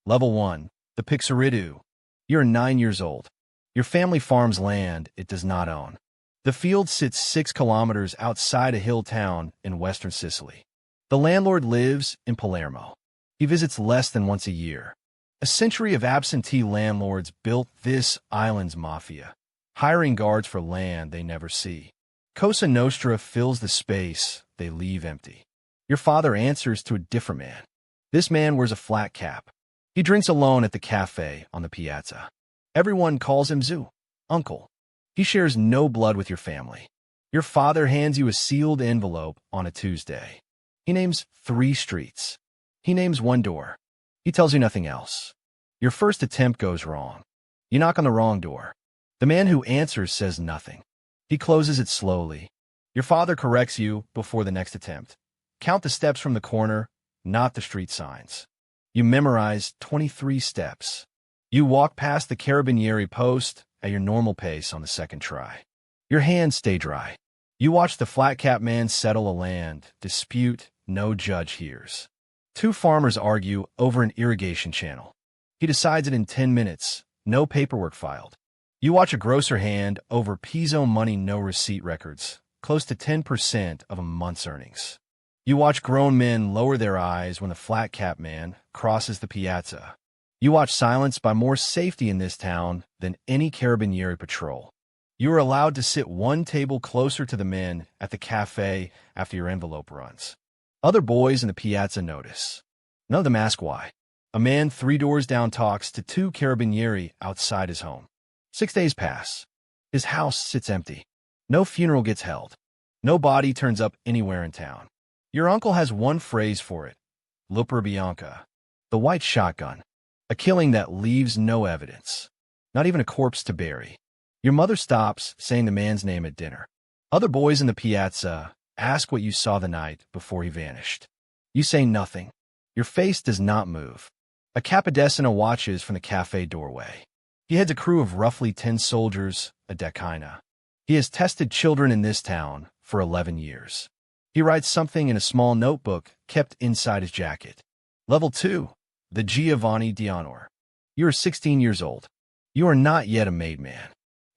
Level 1. The pixariodu. You're 9 years old. Your family farms land it does not own. The field sits 6 kilometers outside a hill town in western Sicily. The landlord lives in Palermo. He visits less than once a year. A century of absentee landlords built this island's mafia, hiring guards for land they never see. Cosa Nostra fills the space they leave empty. Your father answers to a different man. This man wears a flat cap. He drinks alone at the cafe on the piazza. Everyone calls him Zoo, uncle. He shares no blood with your family. Your father hands you a sealed envelope on a Tuesday. He names 3 streets. He names 1 door. He tells you nothing else. Your first attempt goes wrong. You knock on the wrong door. The man who answers says nothing. He closes it slowly. Your father corrects you before the next attempt. Count the steps from the corner, not the street signs. You memorize 23 steps. You walk past the carabinieri post at your normal pace on the second try. Your hands stay dry. You watch the flat-cap man settle a land dispute no judge hears. 2 farmers argue over an irrigation channel. He decides it in 10 minutes, no paperwork filed. You watch a grocer hand over Piso money no receipt records, close to 10% of a month's earnings. You watch grown men lower their eyes when the flat-cap man crosses the piazza. You watch silence buy more safety in this town than any carabinieri patrol. You are allowed to sit 1 table closer to the men at the cafe after your envelope runs. Other boys in the piazza notice. None of them ask why. A man 3 doors down talks to 2 carabinieri outside his home. 6 days pass. His house sits empty. No funeral gets held. No body turns up anywhere in town. Your uncle has 1 phrase for it. Lupra bianca. The white shotgun. A killing that leaves no evidence. Not even a corpse to bury. Your mother stops saying the man's name at dinner. Other boys in the piazza ask what you saw the night before he vanished. You say nothing. Your face does not move. A capodecina watches from the cafe doorway. He heads a crew of roughly 10 soldiers, a decina. He has tested children in this town for 11 years. He writes something in a small notebook kept inside his jacket. Level 2. The Giovani d'Onore. You are 16 years old. You are not yet a made man.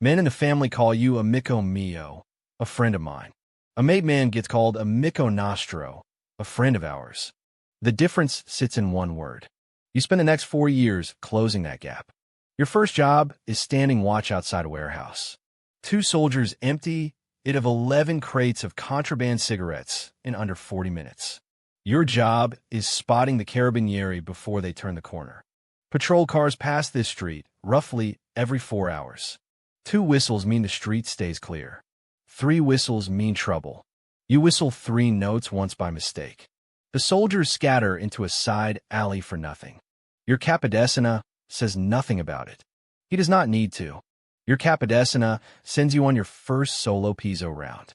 Men in the family call you amico mio, a friend of mine. A made man gets called amico nostro, a friend of ours. The difference sits in 1 word. You spend the next 4 years closing that gap. Your first job is standing watch outside a warehouse. 2 soldiers empty it of 11 crates of contraband cigarettes in under 40 minutes. Your job is spotting the carabinieri before they turn the corner. Patrol cars pass this street roughly every 4 hours. 2 whistles mean the street stays clear. 3 whistles mean trouble. You whistle 3 notes once by mistake. The soldiers scatter into a side alley for nothing. Your capodecina says nothing about it. He does not need to. Your capodecina sends you on your first solo Piso round.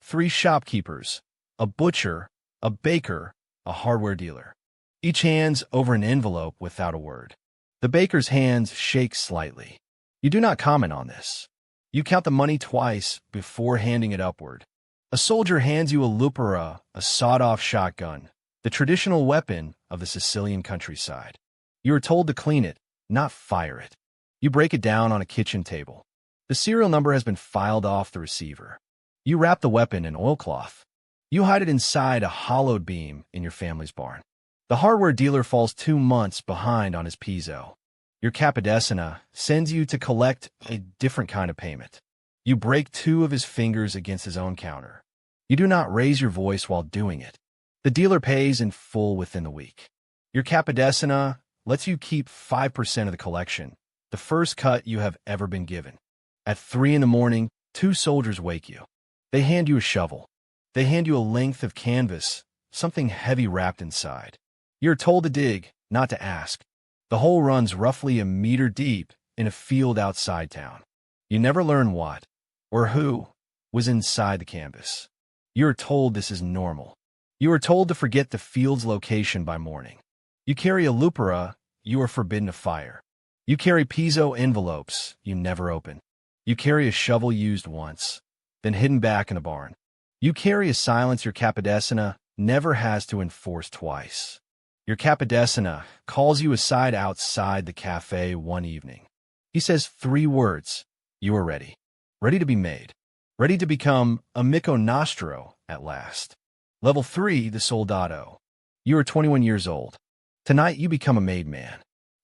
3 shopkeepers, a butcher, a baker, a hardware dealer. Each hands over an envelope without a word. The baker's hands shake slightly. You do not comment on this. You count the money twice before handing it upward. A soldier hands you a lupera, a sawed-off shotgun, the traditional weapon of the Sicilian countryside. You are told to clean it, not fire it. You break it down on a kitchen table. The serial number has been filed off the receiver. You wrap the weapon in oilcloth. You hide it inside a hollowed beam in your family's barn. The hardware dealer falls 2 months behind on his Piso. Your capodecina sends you to collect a different kind of payment. You break 2 of his fingers against his own counter. You do not raise your voice while doing it. The dealer pays in full within the week. Your capodecina lets you keep 5% of the collection, the first cut you have ever been given. At 3 in the morning, 2 soldiers wake you. They hand you a shovel. They hand you a length of canvas, something heavy wrapped inside. You're told to dig, not to ask. The hole runs roughly 1 meter deep in a field outside town. You never learn what, or who, was inside the canvas. You are told this is normal. You are told to forget the field's location by morning. You carry a lupera you are forbidden to fire. You carry Piso envelopes you never open. You carry a shovel used once, then hidden back in a barn. You carry a silence your capodecina never has to enforce twice. Your capodecina calls you aside outside the cafe one evening. He says 3 words. You are ready. Ready to be made. Ready to become amico nostro at last. Level 3, the soldato. You are 21 years old. Tonight you become a made man.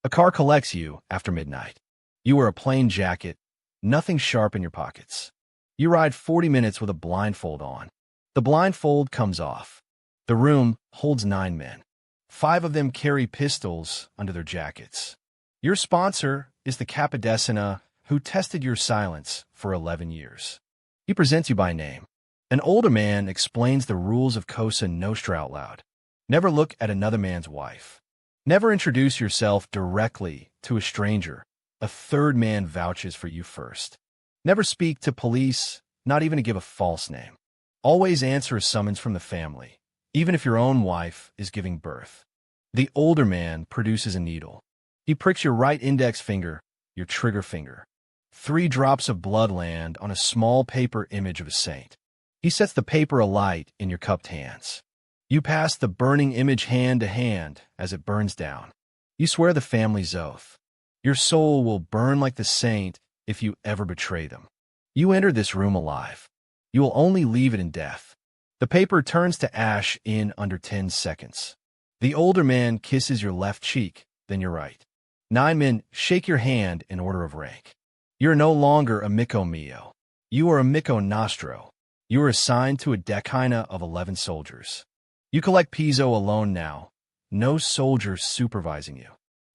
A car collects you after midnight. You wear a plain jacket, nothing sharp in your pockets. You ride 40 minutes with a blindfold on. The blindfold comes off. The room holds 9 men. 5 of them carry pistols under their jackets. Your sponsor is the capodecina who tested your silence for 11 years. He presents you by name. An older man explains the rules of Cosa Nostra out loud. Never look at another man's wife. Never introduce yourself directly to a stranger. A third man vouches for you first. Never speak to police, not even to give a false name. Always answer a summons from the family, even if your own wife is giving birth. The older man produces a needle. He pricks your right index finger, your trigger finger. 3 drops of blood land on a small paper image of a saint. He sets the paper alight in your cupped hands. You pass the burning image hand to hand as it burns down. You swear the family's oath. Your soul will burn like the saint if you ever betray them. You enter this room alive. You will only leave it in death. The paper turns to ash in under 10 seconds. The older man kisses your left cheek, then your right. 9 men shake your hand in order of rank. You're no longer amico mio. You are amico nostro. You are assigned to a decina of 11 soldiers. You collect peso alone now. No soldier supervising you.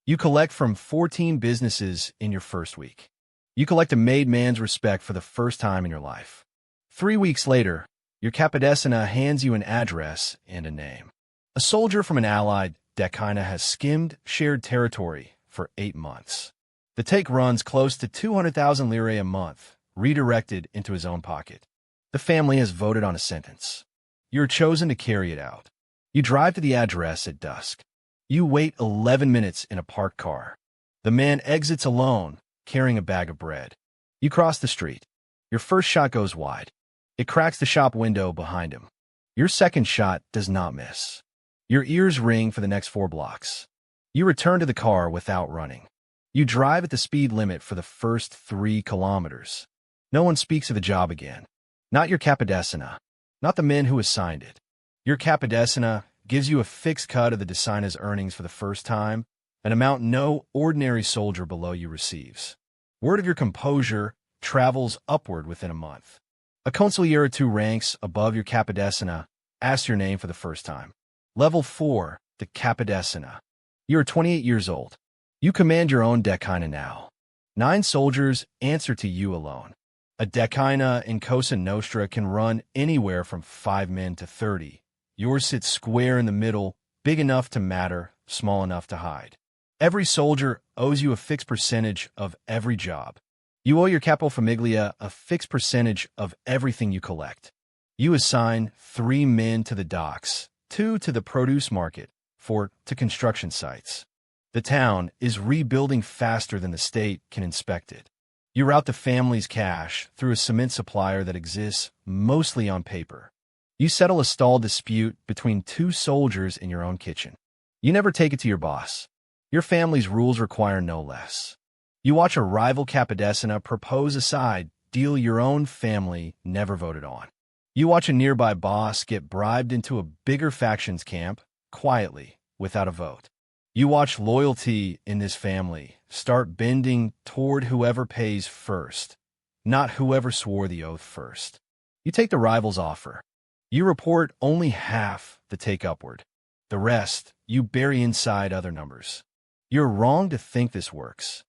You collect from 14 businesses in your first week. You collect a made man's respect for the first time in your life. 3 weeks later, your capodecina hands you an address and a name. A soldier from an allied decina has skimmed shared territory for 8 months. The take runs close to 200,000 lire a month, redirected into his own pocket. The family has voted on a sentence. You're chosen to carry it out. You drive to the address at dusk. You wait 11 minutes in a parked car. The man exits alone, carrying a bag of bread. You cross the street. Your first shot goes wide. It cracks the shop window behind him. Your second shot does not miss. Your ears ring for the next 4 blocks. You return to the car without running. You drive at the speed limit for the first 3 kilometers. No one speaks of the job again. Not your capodecina. Not the men who assigned it. Your capodecina gives you a fixed cut of the decina's earnings for the first time, an amount no ordinary soldier below you receives. Word of your composure travels upward within a month. A consigliere 2 ranks above your capodecina asks your name for the first time. Level 4, the capodecina. You are 28 years old. You command your own decina now. 9 soldiers answer to you alone. A decina in Cosa Nostra can run anywhere from 5 men to 30. Yours sits square in the middle, big enough to matter, small enough to hide. Every soldier owes you a fixed percentage of every job. You owe your capo famiglia a fixed percentage of everything you collect. You assign 3 men to the docks, 2 to the produce market, 4 to construction sites. The town is rebuilding faster than the state can inspect it. You route the family's cash through a cement supplier that exists mostly on paper. You settle a stall dispute between 2 soldiers in your own kitchen. You never take it to your boss. Your family's rules require no less. You watch a rival capodecina propose a side deal your own family never voted on. You watch a nearby boss get bribed into a bigger faction's camp, quietly, without a vote. You watch loyalty in this family start bending toward whoever pays first, not whoever swore the oath first. You take the rival's offer. You report only half the take upward. The rest, you bury inside other numbers. You're wrong to think this works.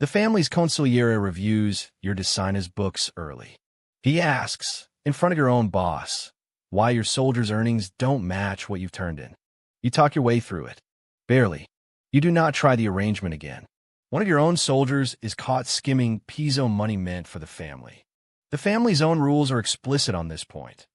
The family's consigliere reviews your decina's books early. He asks, in front of your own boss, why your soldiers' earnings don't match what you've turned in. You talk your way through it. Barely. You do not try the arrangement again. One of your own soldiers is caught skimming peso money meant for the family. The family's own rules are explicit on this point.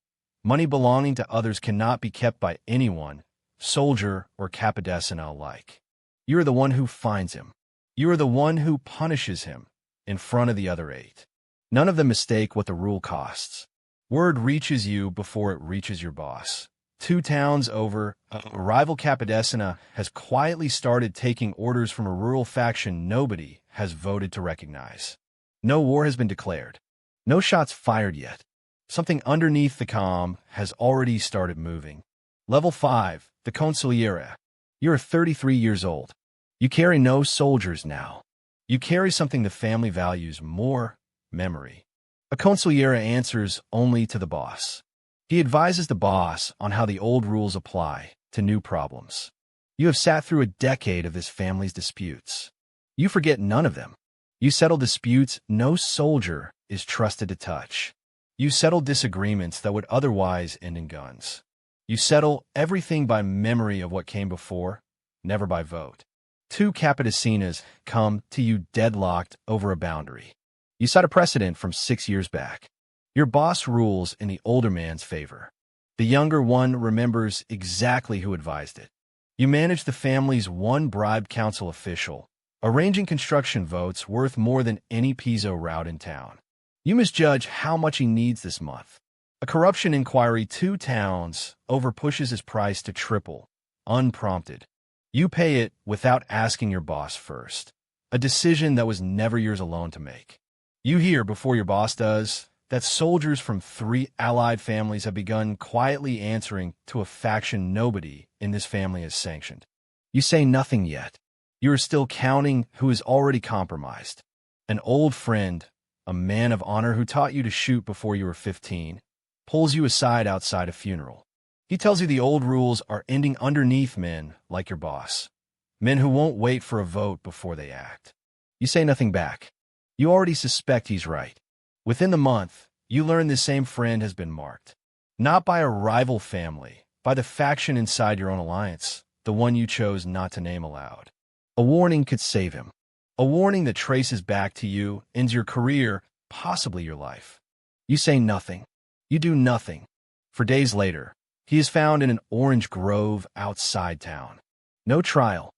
Money belonging to others cannot be kept by anyone, soldier or capodecina alike. You are the one who finds him. You are the one who punishes him in front of the other 8. None of them mistake what the rule costs. Word reaches you before it reaches your boss. 2 towns over, a rival capodecina has quietly started taking orders from a rural faction nobody has voted to recognize. No war has been declared. No shots fired yet. Something underneath the calm has already started moving. Level 5, the consigliere. You're 33 years old. You carry no soldiers now. You carry something the family values more: memory. A consigliere answers only to the boss. He advises the boss on how the old rules apply to new problems. You have sat through a decade of this family's disputes. You forget none of them. You settle disputes no soldier is trusted to touch. You settle disagreements that would otherwise end in guns. You settle everything by memory of what came before, never by vote. 2 capodecinas come to you deadlocked over a boundary. You set a precedent from 6 years back. Your boss rules in the older man's favor. The younger one remembers exactly who advised it. You manage the family's one bribed council official, arranging construction votes worth more than any Pizzo route in town. You misjudge how much he needs this month. A corruption inquiry 2 towns over pushes his price to triple, unprompted. You pay it without asking your boss first, a decision that was never yours alone to make. You hear before your boss does that soldiers from 3 allied families have begun quietly answering to a faction nobody in this family has sanctioned. You say nothing yet. You are still counting who is already compromised. An old friend, a man of honor who taught you to shoot before you were 15, pulls you aside outside a funeral. He tells you the old rules are ending underneath men like your boss, men who won't wait for a vote before they act. You say nothing back. You already suspect he's right. Within the month, you learn this same friend has been marked. Not by a rival family, by the faction inside your own alliance, the one you chose not to name aloud. A warning could save him. A warning that traces back to you, ends your career, possibly your life. You say nothing. You do nothing. For days later, he is found in an orange grove outside town. No trial.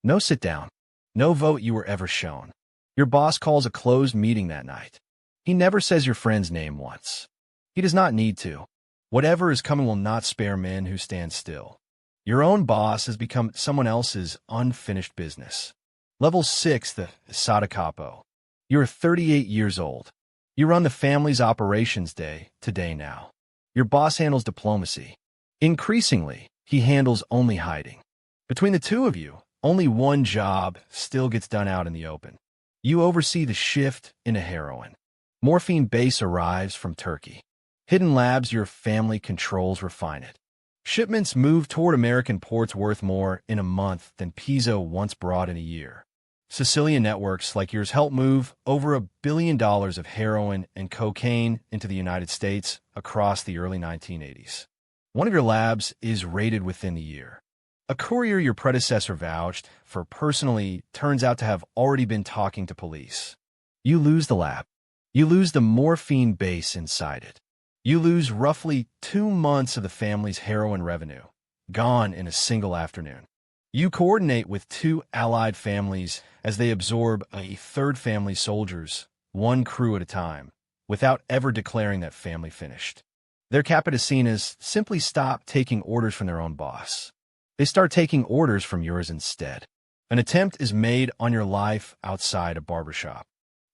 No sit-down. No vote you were ever shown. Your boss calls a closed meeting that night. He never says your friend's name once. He does not need to. Whatever is coming will not spare men who stand still. Your own boss has become someone else's unfinished business. Level 6, the sottocapo. You are 38 years old. You run the family's operations day to day now. Your boss handles diplomacy. Increasingly, he handles only hiding. Between the 2 of you, only one job still gets done out in the open. You oversee the shift into heroin. Morphine base arrives from Turkey. Hidden labs your family controls refine it. Shipments move toward American ports worth more in a month than Pizzo once brought in a year. Sicilian networks like yours help move over $1 billion of heroin and cocaine into the United States across the early 1980s. One of your labs is raided within the year. A courier your predecessor vouched for personally turns out to have already been talking to police. You lose the lab. You lose the morphine base inside it. You lose roughly 2 months of the family's heroin revenue, gone in a single afternoon. You coordinate with 2 allied families as they absorb a 3rd family's soldiers, 1 crew at a time, without ever declaring that family finished. Their capodecinas simply stop taking orders from their own boss. They start taking orders from yours instead. An attempt is made on your life outside a barbershop.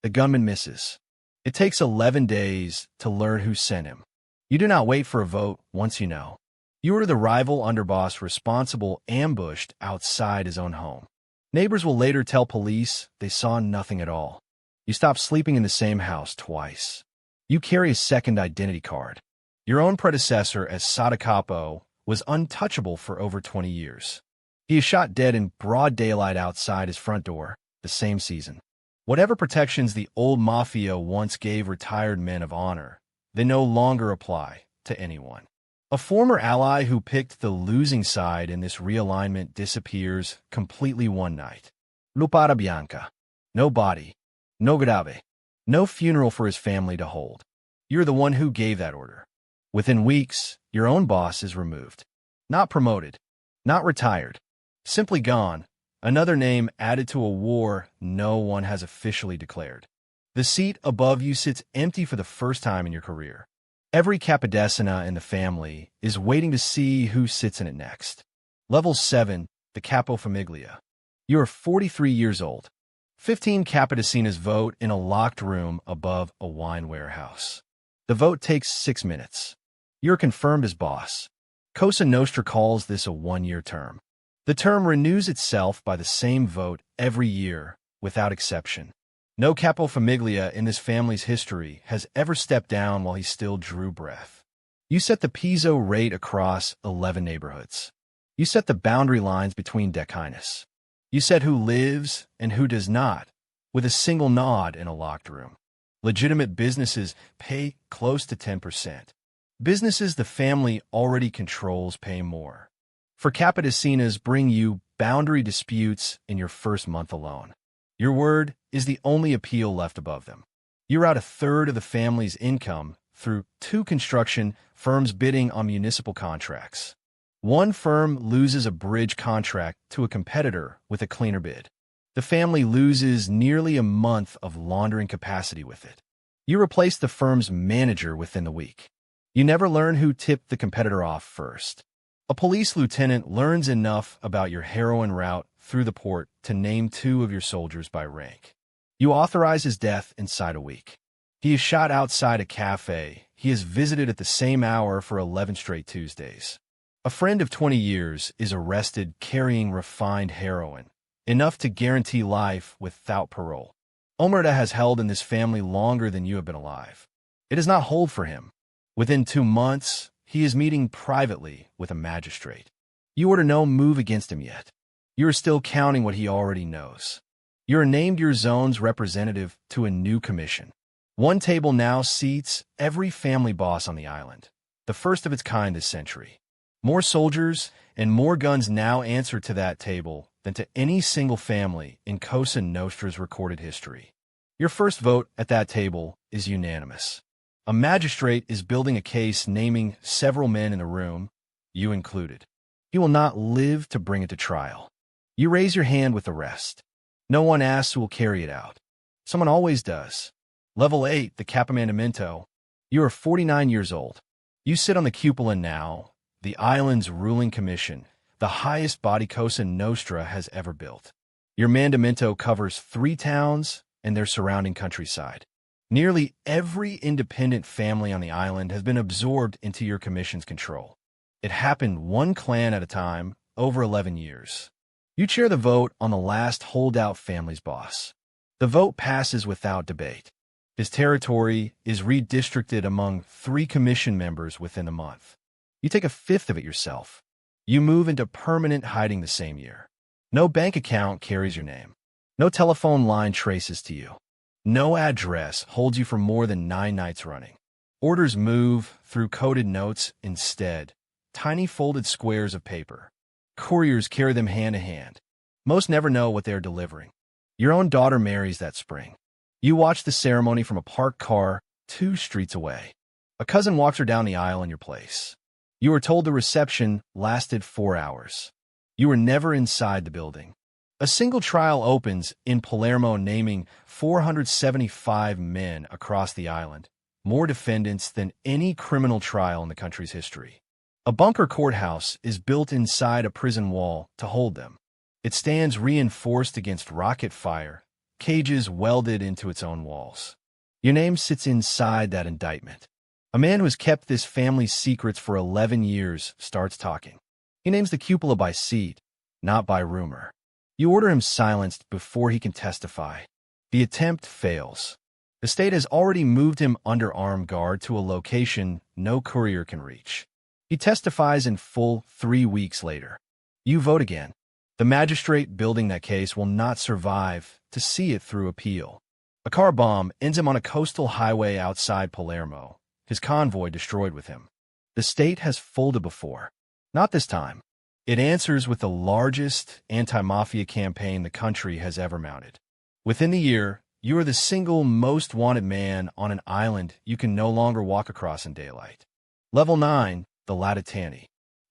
The gunman misses. It takes 11 days to learn who sent him. You do not wait for a vote once you know. You order the rival underboss responsible ambushed outside his own home. Neighbors will later tell police they saw nothing at all. You stop sleeping in the same house twice. You carry a second identity card. Your own predecessor as sottocapo was untouchable for over 20 years. He is shot dead in broad daylight outside his front door the same season. Whatever protections the old Mafia once gave retired men of honor, they no longer apply to anyone. A former ally who picked the losing side in this realignment disappears completely one night. Lupara Bianca. No body. No grave. No funeral for his family to hold. You're the one who gave that order. Within weeks, your own boss is removed. Not promoted. Not retired. Simply gone. Another name added to a war no one has officially declared. The seat above you sits empty for the first time in your career. Every capodecina in the family is waiting to see who sits in it next. Level 7, the capo famiglia. You are 43 years old. 15 capodecinas vote in a locked room above a wine warehouse. The vote takes 6 minutes. You're confirmed as boss. Cosa Nostra calls this a one-year term. The term renews itself by the same vote every year, without exception. No capo famiglia in this family's history has ever stepped down while he still drew breath. You set the Piso rate across 11 neighborhoods. You set the boundary lines between decinas. You set who lives and who does not, with a single nod in a locked room. Legitimate businesses pay close to 10%. Businesses the family already controls pay more. For capodecinas bring you boundary disputes in your first month alone. Your word is the only appeal left above them. You're out a third of the family's income through 2 construction firms bidding on municipal contracts. One firm loses a bridge contract to a competitor with a cleaner bid. The family loses nearly a month of laundering capacity with it. You replace the firm's manager within the week. You never learn who tipped the competitor off first. A police lieutenant learns enough about your heroin route through the port to name 2 of your soldiers by rank. You authorize his death inside a week. He is shot outside a cafe. He is visited at the same hour for 11 straight Tuesdays. A friend of 20 years is arrested carrying refined heroin, enough to guarantee life without parole. Omerta has held in this family longer than you have been alive. It does not hold for him. Within 2 months, he is meeting privately with a magistrate. You order no move against him yet. You are still counting what he already knows. You are named your zone's representative to a new commission. One table now seats every family boss on the island, the first of its kind this century. More soldiers and more guns now answer to that table than to any single family in Cosa Nostra's recorded history. Your first vote at that table is unanimous. A magistrate is building a case naming several men in the room, you included. He will not live to bring it to trial. You raise your hand with the rest. No one asks who will carry it out. Someone always does. Level 8, the capomandamento. You are 49 years old. You sit on the cupola now, the island's ruling commission, the highest body Cosa Nostra has ever built. Your mandamento covers 3 towns and their surrounding countryside. Nearly every independent family on the island has been absorbed into your commission's control. It happened one clan at a time, over 11 years. You chair the vote on the last holdout family's boss. The vote passes without debate. His territory is redistricted among 3 commission members within a month. You take a fifth of it yourself. You move into permanent hiding the same year. No bank account carries your name. No telephone line traces to you. No address holds you for more than 9 nights running. Orders move through coded notes instead, tiny folded squares of paper. Couriers carry them hand to hand. Most never know what they are delivering. Your own daughter marries that spring. You watch the ceremony from a parked car 2 streets away. A cousin walks her down the aisle in your place. You are told the reception lasted 4 hours. You were never inside the building. A single trial opens in Palermo naming 475 men across the island, more defendants than any criminal trial in the country's history. A bunker courthouse is built inside a prison wall to hold them. It stands reinforced against rocket fire, cages welded into its own walls. Your name sits inside that indictment. A man who has kept this family's secrets for 11 years starts talking. He names the cupola by seat, not by rumor. You order him silenced before he can testify. The attempt fails. The state has already moved him under armed guard to a location no courier can reach. He testifies in full 3 weeks later. You vote again. The magistrate building that case will not survive to see it through appeal. A car bomb ends him on a coastal highway outside Palermo, his convoy destroyed with him. The state has folded before. Not this time. It answers with the largest anti-mafia campaign the country has ever mounted. Within the year, you are the single most wanted man on an island you can no longer walk across in daylight. Level 9, the latitante.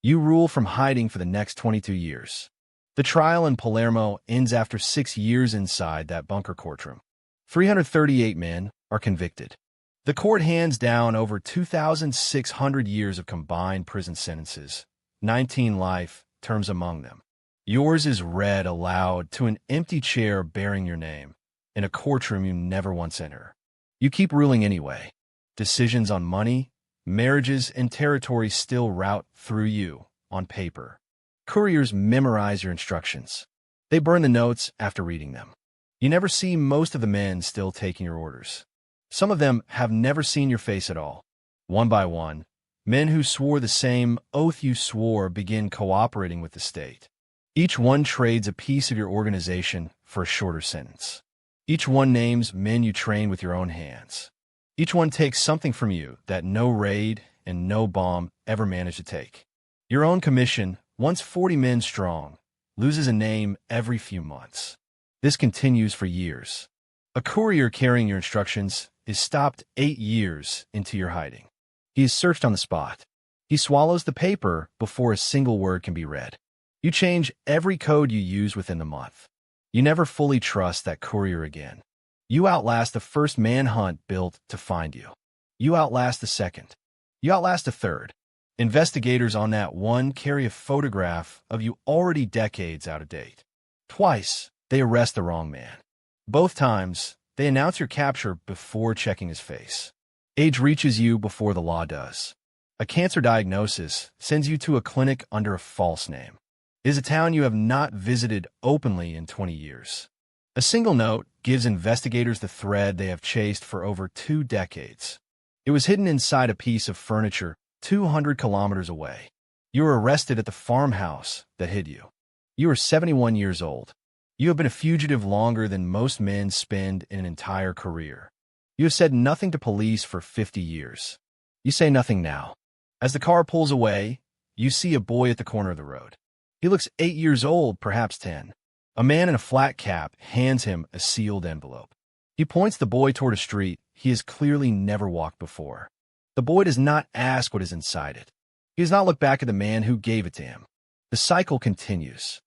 You rule from hiding for the next 22 years. The trial in Palermo ends after 6 years inside that bunker courtroom. 338 men are convicted. The court hands down over 2,600 years of combined prison sentences, 19 life terms among them. Yours is read aloud to an empty chair bearing your name, in a courtroom you never once enter. You keep ruling anyway. Decisions on money, marriages, and territory still route through you, on paper. Couriers memorize your instructions. They burn the notes after reading them. You never see most of the men still taking your orders. Some of them have never seen your face at all. One by one, men who swore the same oath you swore begin cooperating with the state. Each one trades a piece of your organization for a shorter sentence. Each one names men you train with your own hands. Each one takes something from you that no raid and no bomb ever managed to take. Your own commission, once 40 men strong, loses a name every few months. This continues for years. A courier carrying your instructions is stopped 8 years into your hiding. He is searched on the spot. He swallows the paper before a single word can be read. You change every code you use within the month. You never fully trust that courier again. You outlast the first manhunt built to find you. You outlast the second. You outlast the third. Investigators on that one carry a photograph of you already decades out of date. Twice, they arrest the wrong man. Both times, they announce your capture before checking his face. Age reaches you before the law does. A cancer diagnosis sends you to a clinic under a false name. It is a town you have not visited openly in 20 years. A single note gives investigators the thread they have chased for over 2 decades. It was hidden inside a piece of furniture 200 kilometers away. You were arrested at the farmhouse that hid you. You are 71 years old. You have been a fugitive longer than most men spend in an entire career. You have said nothing to police for 50 years. You say nothing now. As the car pulls away, you see a boy at the corner of the road. He looks 8 years old, perhaps 10. A man in a flat cap hands him a sealed envelope. He points the boy toward a street he has clearly never walked before. The boy does not ask what is inside it. He does not look back at the man who gave it to him. The cycle continues.